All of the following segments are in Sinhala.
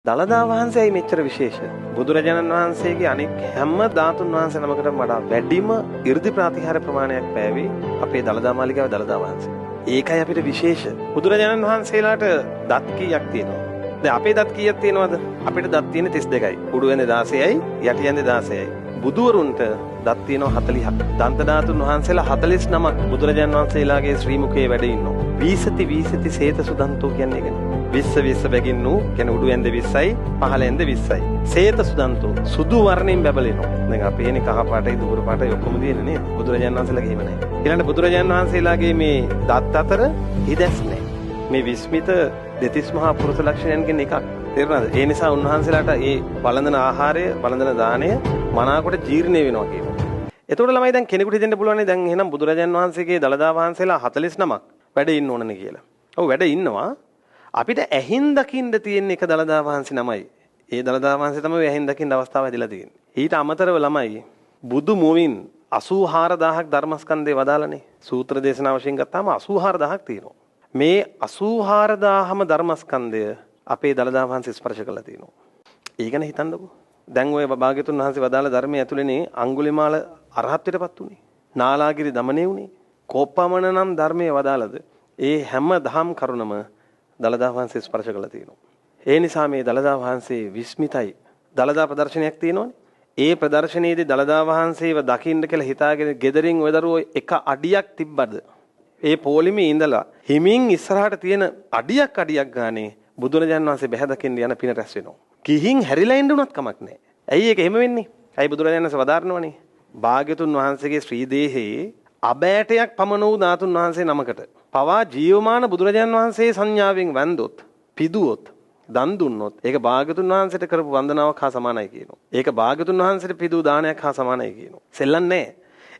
දළදා වහන්සේයි මෙච්චර විශේෂ. බුදුරජාණන් වහන්සේගේ අනෙක් හැම ධාතුන් වහන්සේ නමකටම වඩා වැඩිම 이르දි ප්‍රතිහාර ප්‍රමාණයක් පෑවේ අපේ දළදා මාලිගාවේ දළදා වහන්සේ. ඒකයි අපිට විශේෂ. බුදුරජාණන් වහන්සේලාට දත් කීයක් තියෙනවද? දැන් අපේ දත් කීයක් තියෙනවද? අපිට දත් තියෙන්නේ 32යි. උඩු ඇඳේ 16යි, යටි ඇඳේ 16යි. බුදුවරුන්ට දත් තියෙනවා 40ක්. දන්ත ධාතුන් වහන්සේලා 49ක් බුදුරජාණන් වහන්සේලාගේ ශ්‍රී මුඛයේ වැඩ ඉන්නවා. වීසති වීසති සේත සුදන්තෝ කියන්නේ ඒකනේ. 20 බැගින්නු කියන්නේ උඩු ඇඳේ 20යි, පහළ ඇඳේ 20යි. සේත සුදන්තෝ සුදු වර්ණයෙන් බබලෙනවා. දැන් අපි එනේ කහ පාටයි, දුර පාටයි ඔක්කොම දිනන්නේ නේද? බුදුරජාණන් වහන්සේලාගේ එහෙම නැහැ. ඊළඟට බුදුරජාණන් වහන්සේලාගේ මේ දත් අතර හිදැස් නැහැ. මේ විස්මිත දෙතිස් මහා පුරුෂ ලක්ෂණයන්ගෙන් එකක්. තේරුණාද? ඒ නිසා උන්වහන්සේලාට මේ වළඳන ආහාරය, වළඳන දාණය මනාකොට ජීර්ණය වෙනවා කියනවා. එතකොට ළමයි දැන් කෙනෙකුට හිතෙන්න පුළුවන් දැන් එහෙනම් බුදුරජාණන් වහන්සේගේ දළදා වහන්සේලා 49ක් වැඩ ඉන්න ඕනනේ කියලා. ඔව් වැඩ ඉන්නවා. අපිට ඇහින් දකින්න තියෙන එක දළදා වහන්සේ නමයි. ඒ දළදා වහන්සේ තමයි ඇහින් දකින්න අවස්ථාව ඇදලා තියෙන්නේ. ඊට අමතරව ළමයි බුදු මුවින් 84000ක් ධර්මස්කන්ධේ වදාලානේ. සූත්‍ර දේශනා වශයෙන් ගත්තාම 84000ක් තියෙනවා. මේ 84000ම ධර්මස්කන්ධය අපේ දළදා වහන්සේ ස්පර්ශ කළා තියෙනවා. ඒ ගැන හිතන්නකෝ. දැන් ඔය භාග්‍යතුන් වහන්සේ වදාළ ධර්මයේ ඇතුළේනේ අඟුලිමාල අරහත්ත්වයටපත් උනේ. නාලාගිරි දමණය උනේ. කෝපමණ නම් ධර්මයේ වදාළද ඒ හැම දහම් කරුණම දළදා වහන්සේ ස්පර්ශ කළා තියෙනවා. ඒ නිසා මේ දළදා වහන්සේ විස්මිතයි. දළදා ප්‍රදර්ශනයක් තියෙනවනේ. ඒ ප්‍රදර්ශනයේදී දළදා වහන්සේව දකින්න කියලා හිතාගෙන ගෙදරින් ඔය දරුවෝ එක අඩියක් තිබ්බද? ඒ පොලිමේ ඉඳලා හිමින් ඉස්සරහට තියෙන අඩියක් ගානේ බුදුරජාණන් වහන්සේ බැහැ දකින්න යන පින රැස් වෙනවා. කිහින් හැරිලා ඉන්න උනත් කමක් නැහැ. ඇයි ඒක එහෙම වෙන්නේ? ඇයි බුදුරජාණන් වහන්සේ වදාරනවනේ? භාග්‍යතුන් වහන්සේගේ ශ්‍රී දේහයේ අබෑටයක් පමණ වූ ධාතුන් වහන්සේ නමකට පවා ජීවමාන බුදුරජාණන් වහන්සේ සංඥාවෙන් වැන්දොත්, පිදුවොත්, දන් දුන්නොත් ඒක භාග්‍යතුන් වහන්සේට කරපු වන්දනාවක් හා සමානයි කියනවා. ඒක භාග්‍යතුන් වහන්සේට පිදූ දානයක් හා සමානයි කියනවා. සෙල්ලන්නේ නැහැ.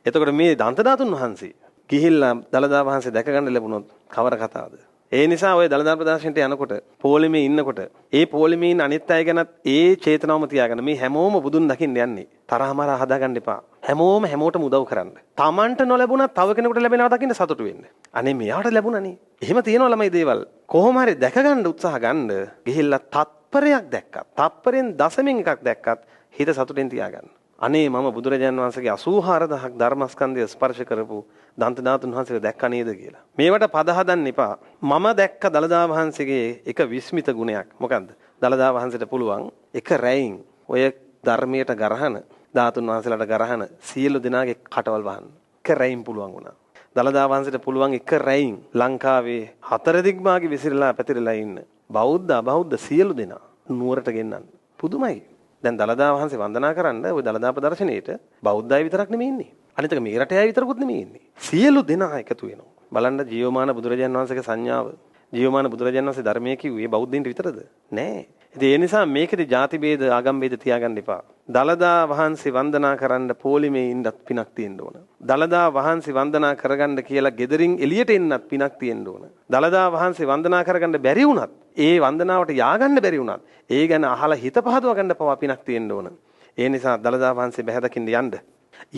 එතකොට මේ දන්ත ධාතුන් වහන්සේ ගිහිල්ලා දළදා වහන්සේ දැක ගන්න ලැබුණොත් කවර කතාවද? ඒ නිසා ඔය දළදා ප්‍රදර්ශනයට යනකොට පොලිමේ ඉන්නකොට ඒ පොලිමේ ඉන්න අනිත් අය ගැනත් ඒ චේතනාවම තියාගන්න. මේ හැමෝම බුදුන් දකින්න යන්නේ. තරහමර හදාගන්න එපා. හැමෝම හැමෝටම උදව් කරන්න. Tamanට නොලැබුණත් තව කෙනෙකුට ලැබෙනවා දකින්න සතුටු වෙන්න. අනේ මෙයාට ලැබුණානේ. එහෙම තියෙනවා ළමයි දේවල්. කොහොම හරි දැක ගන්න උත්සාහ ගන්න. ගිහිල්ලා තත්පරයක් දැක්කත්, තත්පරෙන් දශමින් එකක් දැක්කත් හිත සතුටෙන් තියාගන්න. අනේ මම බුදුරජාණන් වහන්සේගේ 84000ක් ධර්මස්කන්ධය ස්පර්ශ කරපු දන්ත ධාතුන් වහන්සේව දැක්කා නේද කියලා. මේවට පද හදන්න එපා. මම දැක්ක දළදා වහන්සේගේ එක විස්මිත ගුණයක්. මොකද්ද? දළදා වහන්සේට පුළුවන් එක රැයින් ඔය ධර්මයට ගරහන ධාතුන් වහන්සේලාට ගරහන සියලු දෙනාගේ කටවල් වහන්න. එක රැයින් පුළුවන් වුණා. දළදා වහන්සේට පුළුවන් එක රැයින් ලංකාවේ හතර දිග්මාගේ විසිරලා පැතිරලා ඉන්න බෞද්ධ සියලු දෙනා නුවරට ගෙන්නන්න. පුදුමයි. දැන් දළදා වහන්සේ වන්දනා කරන්න ওই දළදා ප්‍රදර්ශනයේට බෞද්ධය විතරක් නෙමෙයි ඉන්නේ. අනිත් එක මේ රටේ අය විතරකුත් නෙමෙයි ඉන්නේ. සියලු දෙනා එකතු වෙනවා. බලන්න ජීවමාන බුදුරජාණන් වහන්සේගේ සංඥාව. ජීවමාන බුදුරජාණන් වහන්සේ ධර්මයේ කිව්වේ බෞද්ධයින්ට විතරද? නෑ. ඉතින් ඒ නිසා මේකේ ಜಾති ભેද ආගම් ભેද තියාගන්න එපා. දළදා වහන්සේ වන්දනා කරන්න පොලිමේ ඉන්නත් පිනක් තියෙන්න ඕන. දළදා වහන්සේ වන්දනා කරගන්න කියලා ගෙදරින් එළියට එන්නත් පිනක් තියෙන්න ඕන. දළදා වහන්සේ වන්දනා කරගන්න බැරි වුණත් ඒ වන්දනාවට ය아가න්න බැරි වුණත් ඒ ගැන අහලා හිත පහදව ගන්න පවා පිනක් තියෙන්න ඕන. ඒ නිසා දළදා වහන්සේ බැහැ දකින්න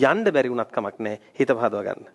යන්න බැරි වුණත් කමක් නැහැ. හිත පහදව ගන්න.